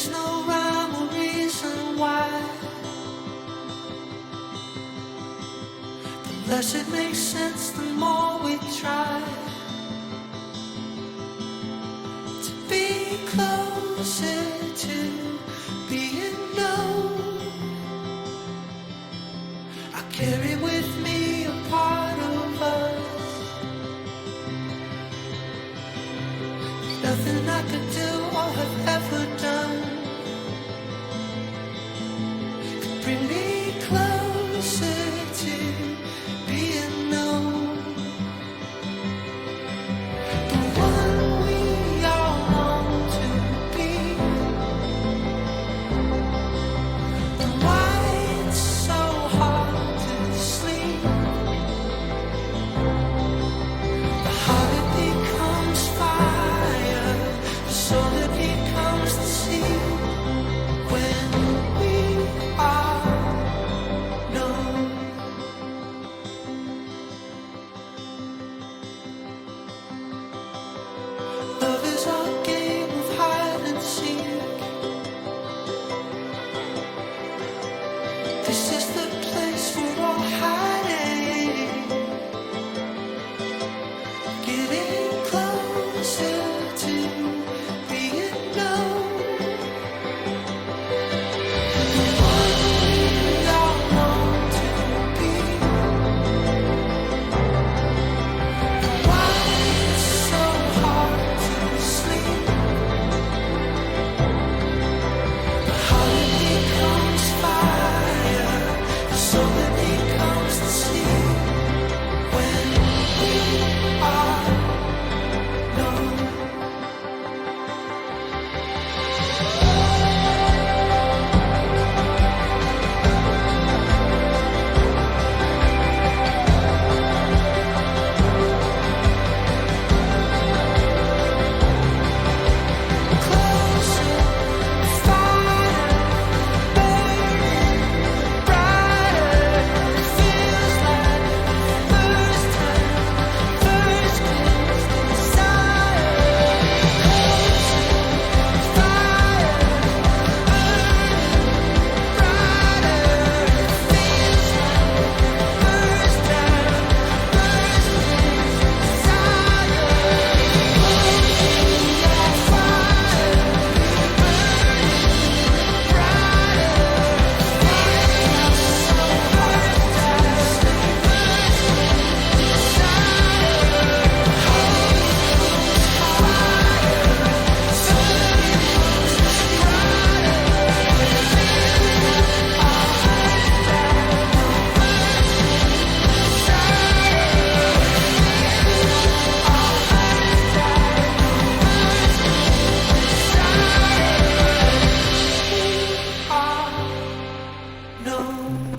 There's no rhyme or reason why. The less it makes sense, the more we try to be closer to being known. I carry with me a part of us. Nothing I could do or have ever done could bring me closer to being known. The one we all long to be. And why it's so hard to sleep. The heart it becomes fire, the soul it becomes the sea. When we are known. Love is our game of hide and seek. This is the place we're all hiding. Getting closer to being known. The one we all want to be. Why it's so hard to sleep. The heart it becomes fire, the soul it becomes the sea. When we are known. Closer, fire, burning brighter. It feels like first time, first kiss, desire. Closer, fire, burning brighter. It feels like first time, first kiss, desire. No.